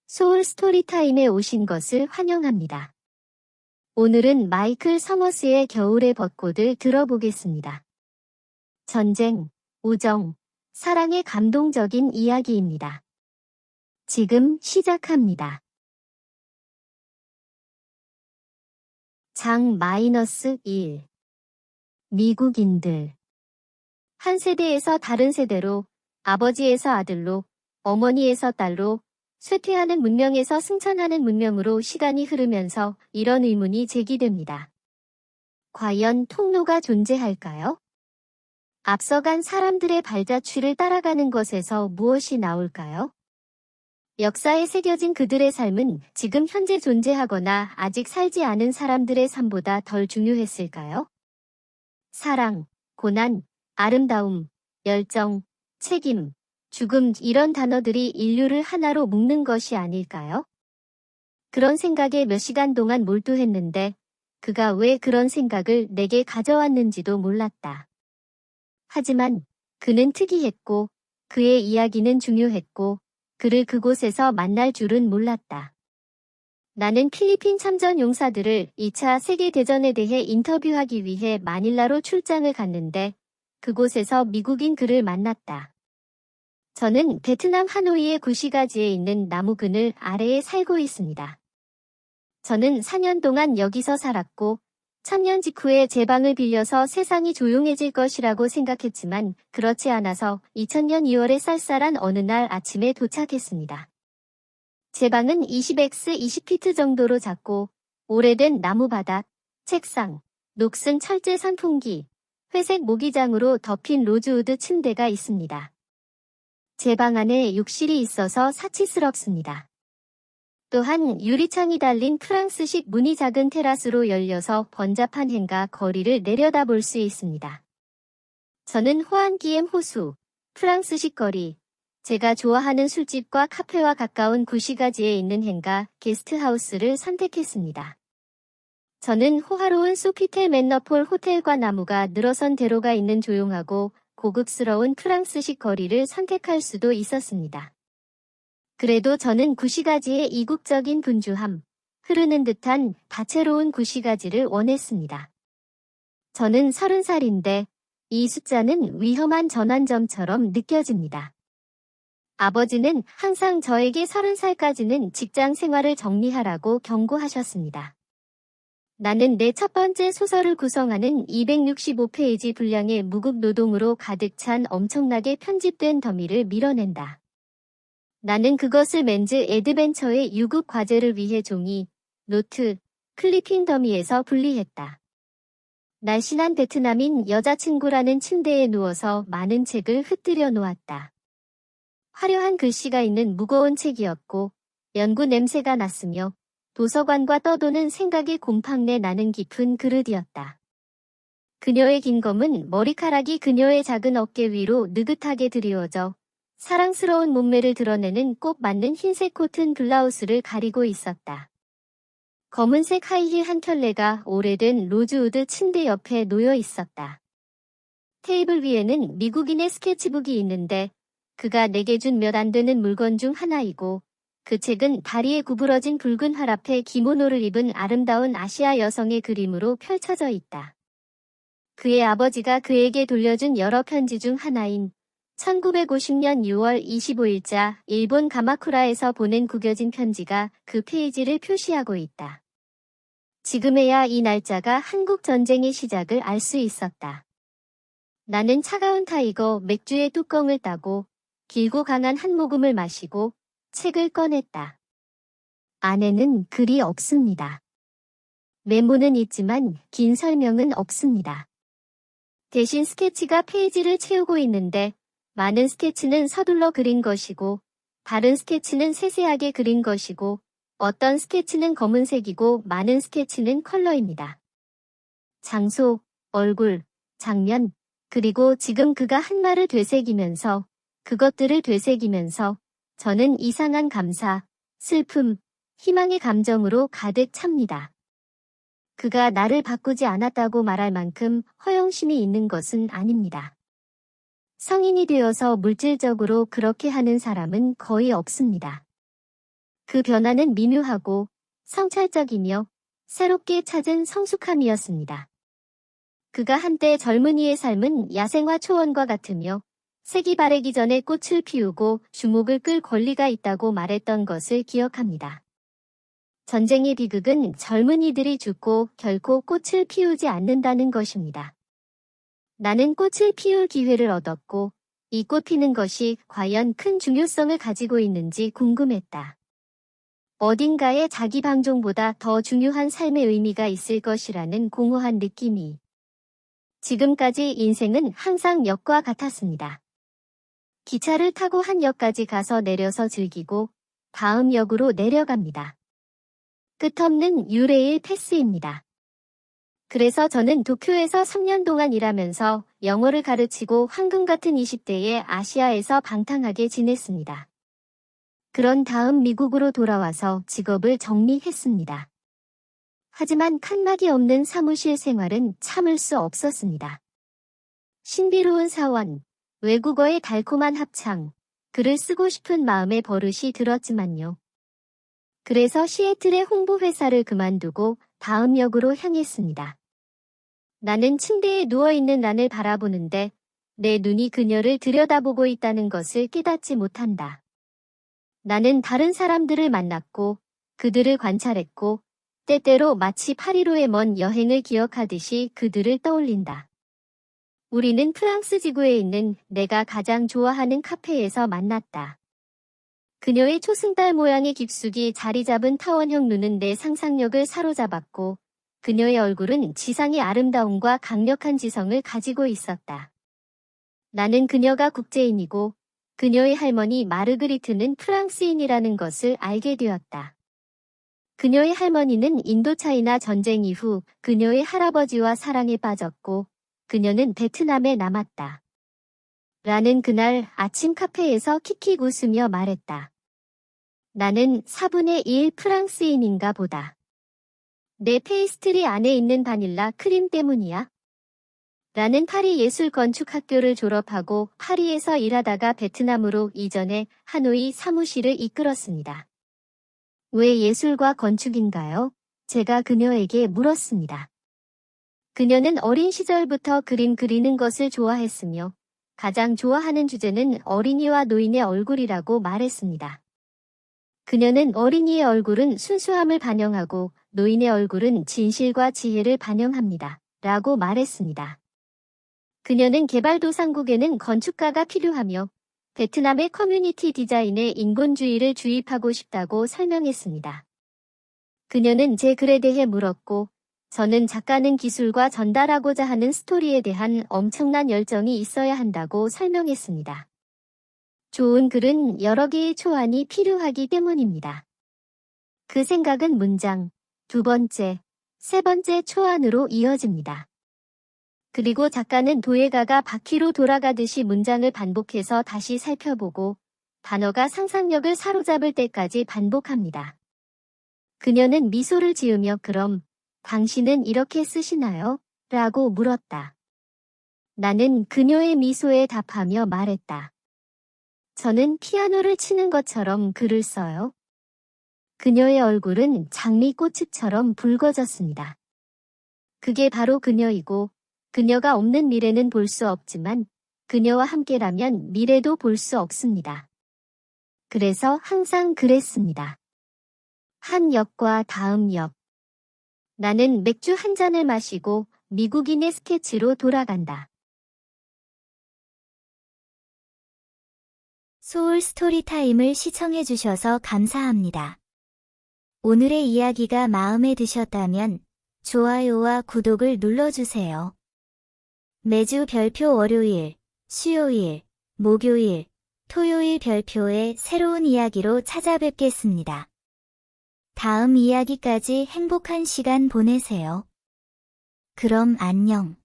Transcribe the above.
소울 스토리타임에 오신 것을 환영합니다. 오늘은 마이클 서머스의 겨울의 벚꽃을 들어보겠습니다. 전쟁, 우정, 사랑의 감동적인 이야기입니다. 지금 시작합니다. 장 -1 미국인들 한 세대에서 다른 세대로, 아버지에서 아들로, 어머니에서 딸로, 쇠퇴하는 문명에서 승천하는 문명으로 시간이 흐르면서 이런 의문이 제기됩니다. 과연 통로가 존재할까요? 앞서간 사람들의 발자취를 따라가는 것에서 무엇이 나올까요? 역사에 새겨진 그들의 삶은 지금 현재 존재하거나 아직 살지 않은 사람들의 삶보다 덜 중요했을까요? 사랑, 고난, 아름다움, 열정, 책임, 죽음 이런 단어들이 인류를 하나로 묶는 것이 아닐까요? 그런 생각에 몇 시간 동안 몰두했는데 그가 왜 그런 생각을 내게 가져왔는지도 몰랐다. 하지만 그는 특이했고 그의 이야기는 중요했고 그를 그곳에서 만날 줄은 몰랐다. 나는 필리핀 참전 용사들을 2차 세계대전에 대해 인터뷰하기 위해 마닐라로 출장을 갔는데 그곳에서 미국인 그를 만났다. 저는 베트남 하노이의 구시가지에 있는 나무 그늘 아래에 살고 있습니다. 저는 4년 동안 여기서 살았고 천년 직후에 제 방을 빌려서 세상이 조용해질 것이라고 생각했지만 그렇지 않아서 2000년 2월의 쌀쌀한 어느 날 아침에 도착했습니다. 제 방은 20x 20피트 정도로 작고 오래된 나무 바닥, 책상, 녹슨 철제 선풍기, 회색 모기장으로 덮인 로즈우드 침대가 있습니다. 제 방 안에 욕실이 있어서 사치스럽습니다. 또한 유리창이 달린 프랑스식 문이 작은 테라스로 열려서 번잡한 행과 거리를 내려다볼 수 있습니다. 저는 호안기엠 호수, 프랑스식 거리, 제가 좋아하는 술집과 카페와 가까운 구시가지에 있는 행가 게스트하우스를 선택했습니다. 저는 호화로운 소피텔 맨너폴 호텔과 나무가 늘어선 대로가 있는 조용하고 고급스러운 프랑스식 거리를 선택할 수도 있었습니다. 그래도 저는 구시가지의 이국적인 분주함, 흐르는 듯한 다채로운 구시가지를 원했습니다. 저는 30살인데 이 숫자는 위험한 전환점처럼 느껴집니다. 아버지는 항상 저에게 30살까지는 직장 생활을 정리하라고 경고하셨습니다. 나는 내 첫 번째 소설을 구성하는 265페이지 분량의 무급 노동으로 가득 찬 엄청나게 편집된 더미를 밀어낸다. 나는 그것을 맨즈 애드벤처의 유급 과제를 위해 종이, 노트, 클리핑 더미에서 분리했다. 날씬한 베트남인 여자친구라는 침대에 누워서 많은 책을 흩뜨려 놓았다. 화려한 글씨가 있는 무거운 책이었고 연구 냄새가 났으며 도서관과 떠도는 생각이 곰팡내 나는 깊은 그릇이었다. 그녀의 긴 검은 머리카락이 그녀의 작은 어깨 위로 느긋하게 드리워져 사랑스러운 몸매를 드러내는 꼭 맞는 흰색 코튼 블라우스를 가리고 있었다. 검은색 하이힐 한 켤레가 오래된 로즈우드 침대 옆에 놓여 있었다. 테이블 위에는 미국인의 스케치북이 있는데 그가 내게 준 몇 안 되는 물건 중 하나이고 그 책은 다리에 구부러진 붉은 화랍에 기모노를 입은 아름다운 아시아 여성의 그림으로 펼쳐져 있다. 그의 아버지가 그에게 돌려준 여러 편지 중 하나인 1950년 6월 25일자 일본 가마쿠라에서 보낸 구겨진 편지가 그 페이지를 표시하고 있다. 지금에야 이 날짜가 한국 전쟁의 시작을 알 수 있었다. 나는 차가운 타이거 맥주의 뚜껑을 따고 길고 강한 한 모금을 마시고 책을 꺼냈다. 안에는 글이 없습니다. 메모는 있지만 긴 설명은 없습니다. 대신 스케치가 페이지를 채우고 있는데 많은 스케치는 서둘러 그린 것이고 다른 스케치는 세세하게 그린 것이고 어떤 스케치는 검은색이고 많은 스케치는 컬러입니다. 장소, 얼굴, 장면, 그리고 지금 그가 한 말을 되새기면서 그것들을 되새기면서 저는 이상한 감사, 슬픔, 희망의 감정으로 가득 찹니다. 그가 나를 바꾸지 않았다고 말할 만큼 허영심이 있는 것은 아닙니다. 성인이 되어서 물질적으로 그렇게 하는 사람은 거의 없습니다. 그 변화는 미묘하고 성찰적이며 새롭게 찾은 성숙함이었습니다. 그가 한때 젊은이의 삶은 야생화 초원과 같으며 색이 바래기 전에 꽃을 피우고 주목을 끌 권리가 있다고 말했던 것을 기억합니다. 전쟁의 비극은 젊은이들이 죽고 결코 꽃을 피우지 않는다는 것입니다. 나는 꽃을 피울 기회를 얻었고 이 꽃 피는 것이 과연 큰 중요성을 가지고 있는지 궁금했다. 어딘가에 자기 방종보다 더 중요한 삶의 의미가 있을 것이라는 공허한 느낌이. 지금까지 인생은 항상 역과 같았습니다. 기차를 타고 한 역까지 가서 내려서 즐기고 다음 역으로 내려갑니다. 끝없는 유레일 패스입니다. 그래서 저는 도쿄에서 3년 동안 일하면서 영어를 가르치고 황금 같은 20대에 아시아에서 방탕하게 지냈습니다. 그런 다음 미국으로 돌아와서 직업을 정리했습니다. 하지만 칸막이 없는 사무실 생활은 참을 수 없었습니다. 신비로운 사원, 외국어의 달콤한 합창, 글을 쓰고 싶은 마음의 버릇이 들었지만요. 그래서 시애틀의 홍보회사를 그만두고 다음 역으로 향했습니다. 나는 침대에 누워있는 란을 바라보는데 내 눈이 그녀를 들여다보고 있다는 것을 깨닫지 못한다. 나는 다른 사람들을 만났고 그들을 관찰했고 때때로 마치 파리로의 먼 여행을 기억하듯이 그들을 떠올린다. 우리는 프랑스 지구에 있는 내가 가장 좋아하는 카페에서 만났다. 그녀의 초승달 모양의 깊숙이 자리 잡은 타원형 눈은 내 상상력을 사로잡았고 그녀의 얼굴은 지상의 아름다움과 강력한 지성을 가지고 있었다. 나는 그녀가 국제인이고 그녀의 할머니 마르그리트는 프랑스인이라는 것을 알게 되었다. 그녀의 할머니는 인도차이나 전쟁 이후 그녀의 할아버지와 사랑에 빠졌고 그녀는 베트남에 남았다. 라는 그날 아침 카페에서 킥킥 웃으며 말했다. 나는 4분의 1 프랑스인인가 보다. 내 페이스트리 안에 있는 바닐라 크림 때문이야. 나는 파리 예술건축학교를 졸업하고 파리에서 일하다가 베트남으로 이전해 하노이 사무실을 이끌었습니다. 왜 예술과 건축인가요? 제가 그녀에게 물었습니다. 그녀는 어린 시절부터 그림 그리는 것을 좋아했으며 가장 좋아하는 주제는 어린이와 노인의 얼굴이라고 말했습니다. 그녀는 어린이의 얼굴은 순수함을 반영하고 노인의 얼굴은 진실과 지혜를 반영합니다. 라고 말했습니다. 그녀는 개발도상국에는 건축가가 필요하며 베트남의 커뮤니티 디자인에 인본주의를 주입하고 싶다고 설명했습니다. 그녀는 제 글에 대해 물었고 저는 작가는 기술과 전달하고자 하는 스토리에 대한 엄청난 열정이 있어야 한다고 설명했습니다. 좋은 글은 여러 개의 초안이 필요하기 때문입니다. 그 생각은 문장, 두 번째, 세 번째 초안으로 이어집니다. 그리고 작가는 도예가가 바퀴로 돌아가듯이 문장을 반복해서 다시 살펴보고 단어가 상상력을 사로잡을 때까지 반복합니다. 그녀는 미소를 지으며 그럼 당신은 이렇게 쓰시나요? 라고 물었다. 나는 그녀의 미소에 답하며 말했다. 저는 피아노를 치는 것처럼 글을 써요. 그녀의 얼굴은 장미꽃잎처럼 붉어졌습니다. 그게 바로 그녀이고 그녀가 없는 미래는 볼 수 없지만 그녀와 함께라면 미래도 볼 수 없습니다. 그래서 항상 그랬습니다. 한 역과 다음 역. 나는 맥주 한 잔을 마시고 미국인의 스케치로 돌아간다. 소울 스토리타임을 시청해주셔서 감사합니다. 오늘의 이야기가 마음에 드셨다면 좋아요와 구독을 눌러주세요. 매주 별표 월요일, 수요일, 목요일, 토요일 별표의 새로운 이야기로 찾아뵙겠습니다. 다음 이야기까지 행복한 시간 보내세요. 그럼 안녕.